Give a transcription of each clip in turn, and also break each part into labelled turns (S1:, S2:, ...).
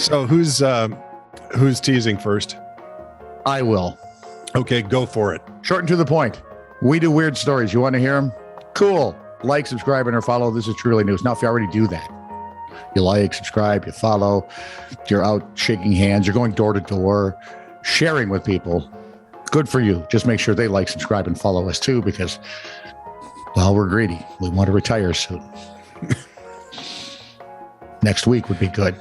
S1: So who's teasing first?
S2: I will.
S1: Okay, go for it.
S2: Short and to the point. We do weird stories. You want to hear them? Cool. Like, subscribe, and or follow. This is Truly News. Now, if you already do that, you like, subscribe, you follow, you're out shaking hands, you're going door to door, sharing with people. Good for you. Just make sure they like, subscribe, and follow us too, because, well, we're greedy. We want to retire soon. Next week would be good.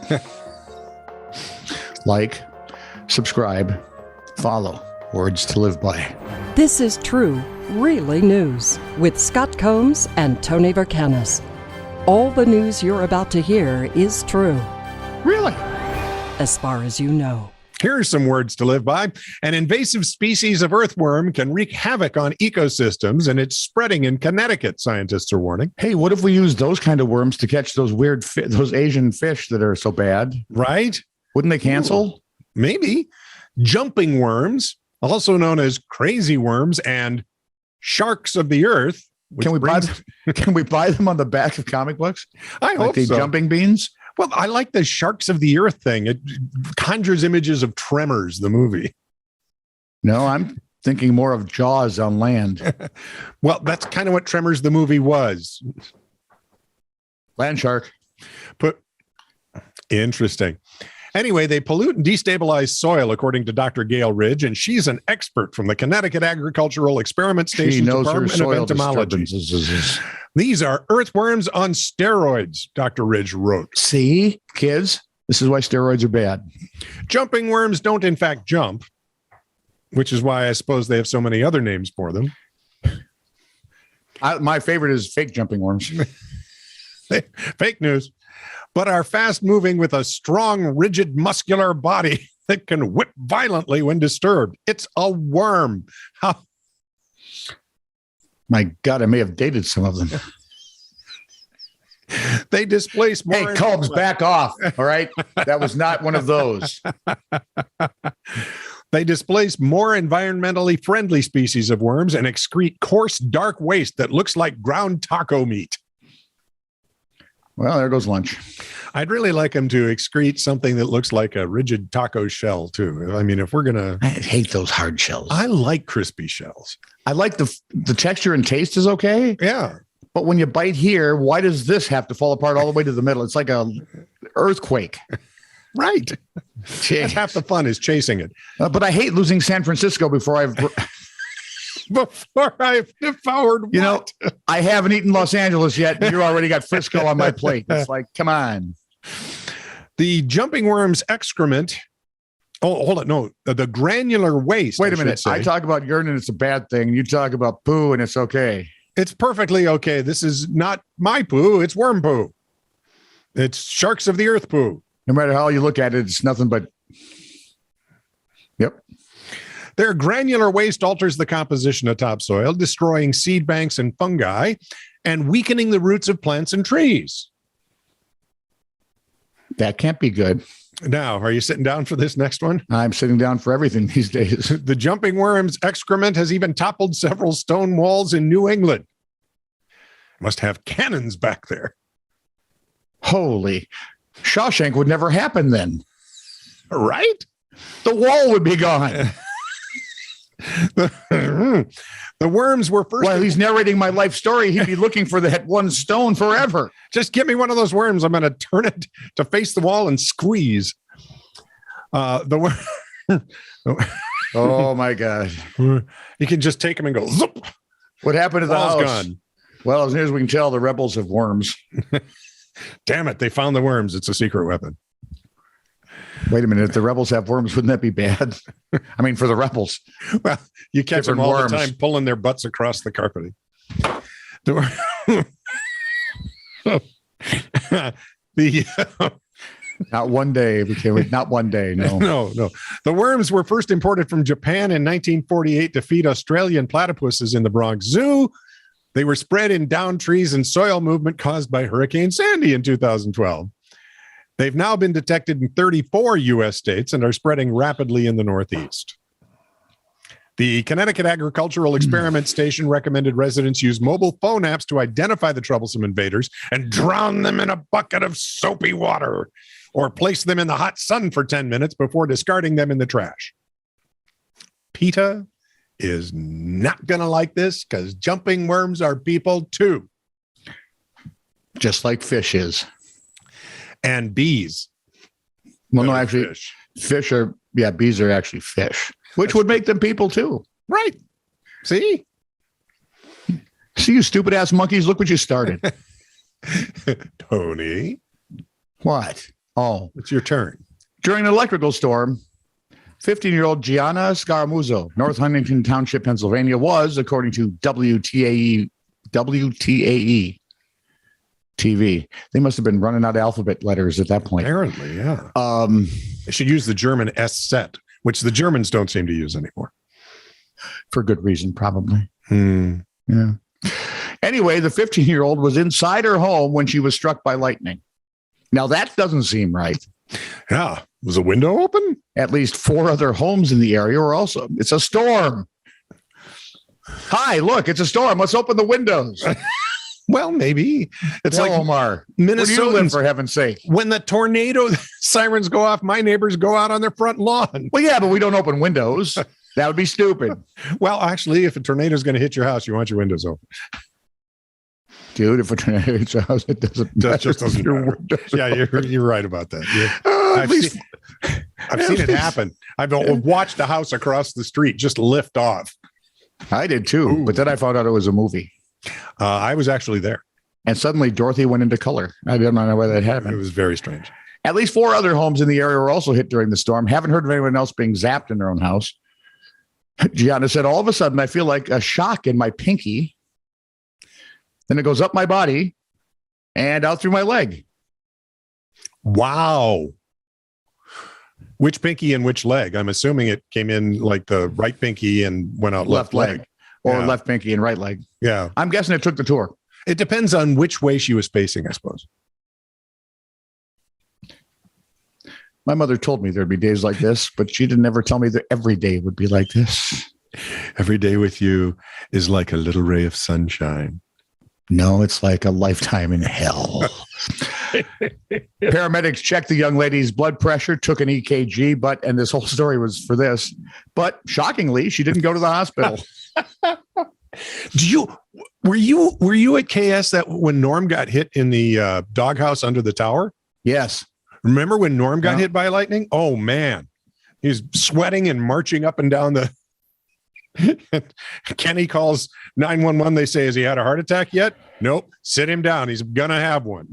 S2: Like, subscribe, follow. Words to live by.
S3: This is True, Really News with Scott Combs and Tony Vercanis. All the news you're about to hear is true.
S2: Really?
S3: As far as you know.
S1: Here are some words to live by. An invasive species of earthworm can wreak havoc on ecosystems, and it's spreading in Connecticut, scientists are warning.
S2: Hey, what if we use those kind of worms to catch those weird, those Asian fish that are so bad?
S1: Right?
S2: Wouldn't they cancel?
S1: Ooh, maybe. Jumping worms, also known as crazy worms and sharks of the earth.
S2: Can we buy them on the back of comic books?
S1: I hope so.
S2: Jumping beans?
S1: Well, I like the sharks of the earth thing. It conjures images of Tremors, the movie.
S2: No, I'm thinking more of Jaws on land.
S1: Well, that's kind of what Tremors, the movie, was.
S2: Land shark.
S1: Interesting. Anyway, they pollute and destabilize soil, according to Dr. Gail Ridge, and she's an expert from the Connecticut Agricultural Experiment Station Department of Entomology. These are earthworms on steroids, Dr. Ridge wrote.
S2: See, kids, this is why steroids are bad.
S1: Jumping worms don't, in fact, jump, which is why I suppose they have so many other names for them.
S2: My favorite is fake jumping worms.
S1: Fake news. But are fast-moving with a strong, rigid, muscular body that can whip violently when disturbed. It's a worm. How?
S2: My God, I may have dated some of them.
S1: They displace more.
S2: Hey, Combs, back off. All right. That was not one of those.
S1: They displace more environmentally friendly species of worms and excrete coarse, dark waste that looks like ground taco meat.
S2: Well, there goes lunch.
S1: I'd really like them to excrete something that looks like a rigid taco shell, too. I mean, if we're going to...
S2: I hate those hard shells.
S1: I like crispy shells.
S2: I like the texture and taste is okay.
S1: Yeah.
S2: But when you bite here, why does this have to fall apart all the way to the middle? It's like a earthquake.
S1: Right. That's half the fun is chasing it.
S2: But I hate losing San Francisco before I've
S1: devoured what?
S2: You know, I haven't eaten Los Angeles yet, and you already got Frisco on my plate. It's like, come on.
S1: The jumping worm's excrement. Oh, hold on. No, the granular waste.
S2: Wait a minute. I talk about urine and it's a bad thing. You talk about poo and it's okay.
S1: It's perfectly okay. This is not my poo. It's worm poo. It's sharks of the earth poo.
S2: No matter how you look at it, it's nothing but. Yep.
S1: Their granular waste alters the composition of topsoil, destroying seed banks and fungi and weakening the roots of plants and trees.
S2: That can't be good.
S1: Now, are you sitting down for this next one?
S2: I'm sitting down for everything these days.
S1: The jumping worm's excrement has even toppled several stone walls in New England. Must have cannons back there.
S2: Holy. Shawshank would never happen then.
S1: Right?
S2: The wall would be gone.
S1: The worms were first.
S2: While he's narrating my life story, he'd be looking for that one stone forever.
S1: Just give me one of those worms. I'm going to turn it to face the wall and squeeze. The worm.
S2: Oh my God!
S1: You can just take them and go. Zoop.
S2: What happened to the house?
S1: Gone.
S2: Well, as near as we can tell, the rebels have worms.
S1: Damn it! They found the worms. It's a secret weapon.
S2: Wait a minute. If the rebels have worms, wouldn't that be bad? I mean, for the rebels.
S1: Well, you catch them all the time pulling their butts across the carpeting.
S2: Not one day. Not one day. No.
S1: No. The worms were first imported from Japan in 1948 to feed Australian platypuses in the Bronx Zoo. They were spread in down trees and soil movement caused by Hurricane Sandy in 2012. They've now been detected in 34 U.S. states and are spreading rapidly in the Northeast. The Connecticut Agricultural Experiment Station recommended residents use mobile phone apps to identify the troublesome invaders and drown them in a bucket of soapy water. or place them in the hot sun for 10 minutes before discarding them in the trash. PETA is not going to like this because jumping worms are people too.
S2: Just like fish is.
S1: And bees.
S2: Well, no, actually, fish are, bees are actually fish, which would make them people too.
S1: Right. See,
S2: you stupid ass monkeys. Look what you started.
S1: Tony.
S2: What? Oh,
S1: It's your turn.
S2: during an electrical storm, 15-year-old Gianna Scaramuzzo, North Huntington Township, Pennsylvania, was, according to WTAE TV. They must have been running out of alphabet letters at that point.
S1: Apparently, yeah. They should use the German S set, which the Germans don't seem to use anymore.
S2: For good reason, probably.
S1: Hmm.
S2: Yeah. Anyway, the 15-year-old was inside her home when she was struck by lightning. Now, that doesn't seem right.
S1: Yeah. Was the window open?
S2: At least 4 other homes in the area were also. It's a storm. Hi, look, it's a storm. Let's open the windows.
S1: Well, maybe. It's like
S2: Omar. Where do you live,
S1: Minnesotans,
S2: for heaven's sake?
S1: when the tornado sirens go off, my neighbors go out on their front lawn.
S2: Well, yeah, but we don't open windows. That would be stupid.
S1: Well, actually, if a tornado is going to hit your house, you want your windows open.
S2: Dude, if a tornado hits your house, it doesn't matter.
S1: That just doesn't
S2: Your
S1: matter.
S2: windows
S1: Yeah,
S2: are
S1: you're right about that. Yeah.
S2: at
S1: I've
S2: least-
S1: seen it happen. I've watched a house across the street just lift off.
S2: I did too,
S1: Ooh.
S2: but then I found out it was a movie.
S1: I was actually there.
S2: And suddenly Dorothy went into color. I don't know why that
S1: It
S2: happened.
S1: was very strange.
S2: At least 4 other homes in the area were also hit during the storm. Haven't heard of anyone else being zapped in their own house. Gianna said, all of a sudden, I feel like a shock in my pinky. Then it goes up my body and out through my leg.
S1: Wow. Which pinky and which leg? I'm assuming it came in like the right pinky and went out left leg.
S2: Or
S1: Yeah.
S2: left pinky and right leg.
S1: Yeah.
S2: I'm guessing it took the tour.
S1: It depends on which way she was facing, I suppose.
S2: My mother told me there'd be days like this, but she didn't ever tell me that every day would be like this.
S1: Every day with you is like a little ray of sunshine.
S2: No, it's like a lifetime in hell. Paramedics checked the young lady's blood pressure, took an EKG, and this whole story was for this. But shockingly, she didn't go to the hospital.
S1: Were you at KS that when Norm got hit in the doghouse under the tower?
S2: Yes.
S1: Remember when Norm got hit by lightning? Oh man, he's sweating and marching up and down the. Kenny calls 911. They say, has he had a heart attack yet? Nope. Sit him down. He's gonna have one.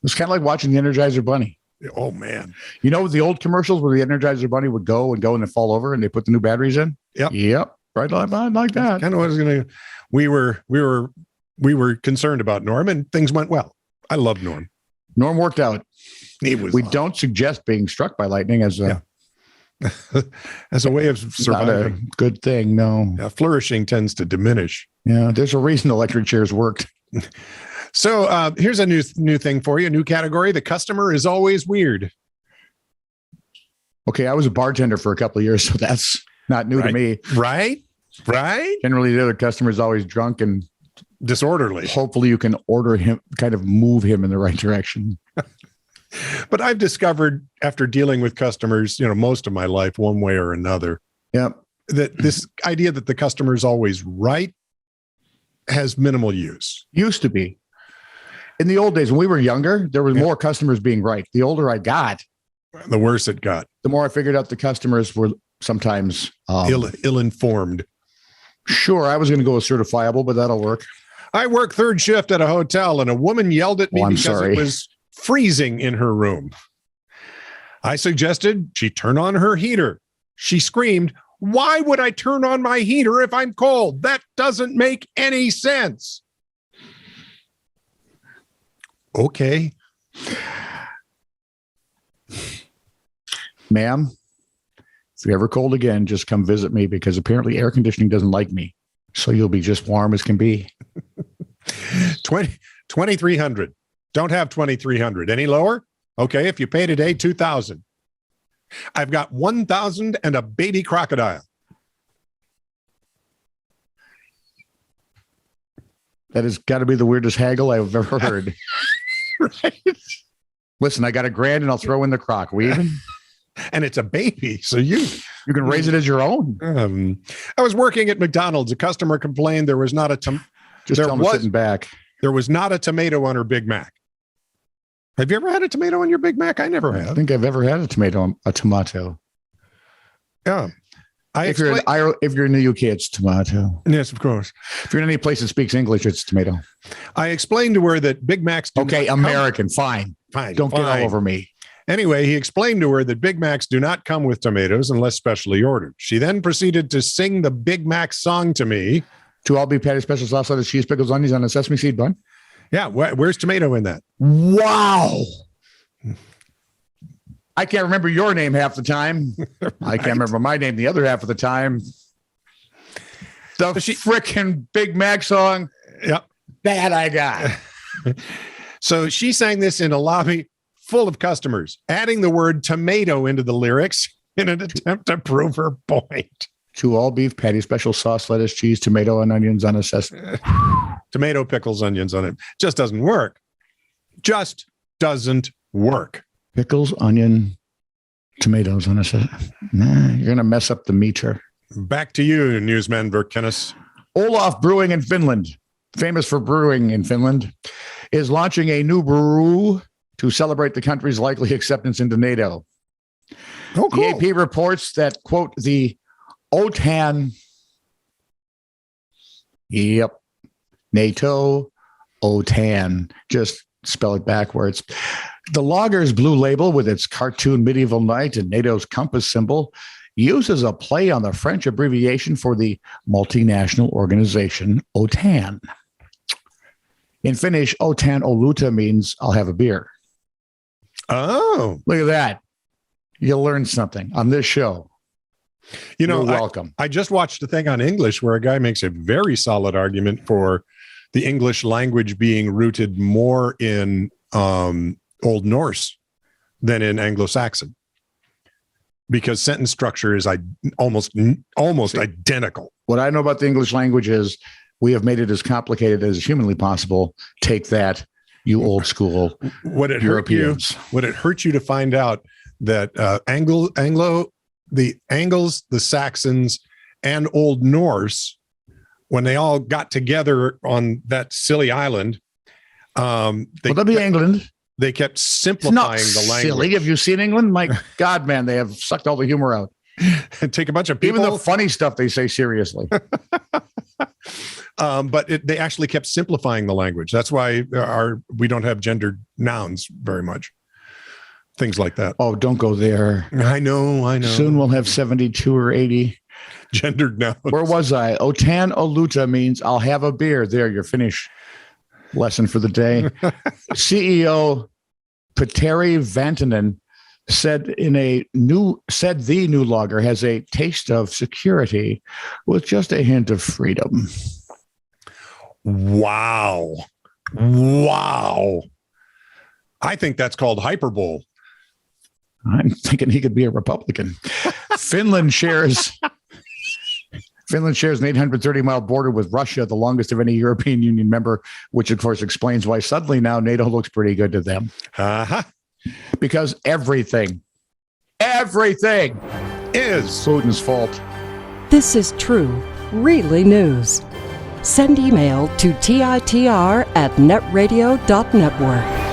S2: It's kind of like watching the Energizer Bunny.
S1: Oh man.
S2: You know the old commercials where the Energizer Bunny would go and then fall over and they put the new batteries in? Yep. Right like that.
S1: Kind of was gonna. We were concerned about Norm, and things went well. I love Norm.
S2: Norm worked out.
S1: We
S2: don't suggest being struck by lightning as a
S1: as a way of
S2: not a
S1: surviving.
S2: good thing. No.
S1: Yeah, flourishing tends to diminish.
S2: Yeah. There's a reason electric chairs worked.
S1: So here's a new thing for you, a new category. The customer is always weird.
S2: Okay. I was a bartender for a couple of years, so that's not new to me.
S1: Right?
S2: Generally, the other customer is always drunk and
S1: Disorderly.
S2: hopefully you can order him, kind of move him in the right direction.
S1: But I've discovered after dealing with customers, most of my life, one way or another,
S2: Yep.
S1: that this idea that the customer is always right has minimal use.
S2: Used to be. In the old days, when we were younger, there was more customers being right. The older I got,
S1: The worse it got.
S2: the more I figured out the customers were sometimes
S1: Ill-informed.
S2: Sure, I was going to go with certifiable, but that'll work.
S1: I work third shift at a hotel, and a woman yelled at me
S2: I'm
S1: because
S2: sorry.
S1: it was freezing in her room. I suggested she turn on her heater. She screamed, "Why would I turn on my heater if I'm cold? That doesn't make any sense." Okay.
S2: Ma'am, if you're ever cold again, just come visit me because apparently air conditioning doesn't like me. So you'll be just warm as can be.
S1: 2,300. Don't have 2,300. Any lower? Okay. If you pay today, 2,000. I've got 1,000 and a baby crocodile.
S2: That has got to be the weirdest haggle I've ever heard.
S1: Right.
S2: Listen, I got $1,000 and I'll throw in the crock. We even?
S1: And it's a baby, so you
S2: can raise it as your own.
S1: I was working at McDonald's. A customer complained there was not a
S2: sitting back.
S1: There was not a tomato on her Big Mac. Have you ever had a tomato on your Big Mac? I never have.
S2: I think I've ever had a tomato.
S1: Yeah.
S2: If you're in the UK, it's tomato.
S1: Yes, of course.
S2: If you're in any place that speaks English, it's tomato.
S1: I explained to her that Big Macs do
S2: okay, American, fine. Don't get all over me.
S1: Anyway, he explained to her that Big Macs do not come with tomatoes unless specially ordered. She then proceeded to sing the Big Mac song to me.
S2: 2 all-beef patty, special sauce, lettuce, cheese, pickles, onions on a sesame seed bun.
S1: Yeah, where's tomato in that?
S2: Wow. I can't remember your name half the time. Right. I can't remember my name the other half of the time. The frickin' Big Mac song.
S1: Yep.
S2: That I got.
S1: So she sang this in a lobby full of customers, adding the word tomato into the lyrics in an attempt to prove her point.
S2: 2 all-beef patty, special sauce, lettuce, cheese, tomato, and onions on a sesame.
S1: Tomato, pickles, onions on it. Just doesn't work. Just doesn't work.
S2: Pickles, onion, tomatoes on a sesame. Nah, you're going to mess up the meter.
S1: Back to you, newsman Verkenis.
S2: Olaf Brewing in Finland, famous for brewing in Finland, is launching a new brew to celebrate the country's likely acceptance into NATO.
S1: Oh, cool.
S2: The AP reports that, quote, the OTAN, yep, NATO, OTAN, just spell it backwards. The lager's blue label with its cartoon medieval knight and NATO's compass symbol uses a play on the French abbreviation for the multinational organization OTAN. In Finnish, OTAN oluta means I'll have a beer.
S1: Oh.
S2: Look at that. You'll learn something on this show.
S1: You're
S2: welcome.
S1: I just watched a thing on English where a guy makes a very solid argument for the English language being rooted more in Old Norse than in Anglo-Saxon, because sentence structure is almost identical.
S2: What I know about the English language is we have made it as complicated as humanly possible. Take that, you old school Europeans.
S1: Would it hurt you to find out that the Angles, the Saxons, and Old Norse, when they all got together on that silly island,
S2: that'd be England.
S1: They kept simplifying the language. Silly.
S2: Have you seen England? My God, man, they have sucked all the humor out.
S1: Take a bunch of people.
S2: Even the funny stuff they say seriously.
S1: But they actually kept simplifying the language. That's why we don't have gendered nouns very much. Things like that.
S2: Oh, don't go there.
S1: I know.
S2: Soon we'll have 72 or 80
S1: gendered nouns.
S2: Where was I? Otan oluta means I'll have a beer. There, your Finnish lesson for the day. CEO Petteri Vantinen said the new lager has a taste of security with just a hint of freedom.
S1: Wow. I think that's called hyperbole.
S2: I'm thinking he could be a Republican. Finland shares an 830-mile border with Russia, the longest of any European Union member, which, of course, explains why suddenly now NATO looks pretty good to them.
S1: Uh-huh.
S2: Because everything is Putin's fault.
S3: This is true, really news. Send email to TITR@netradio.network.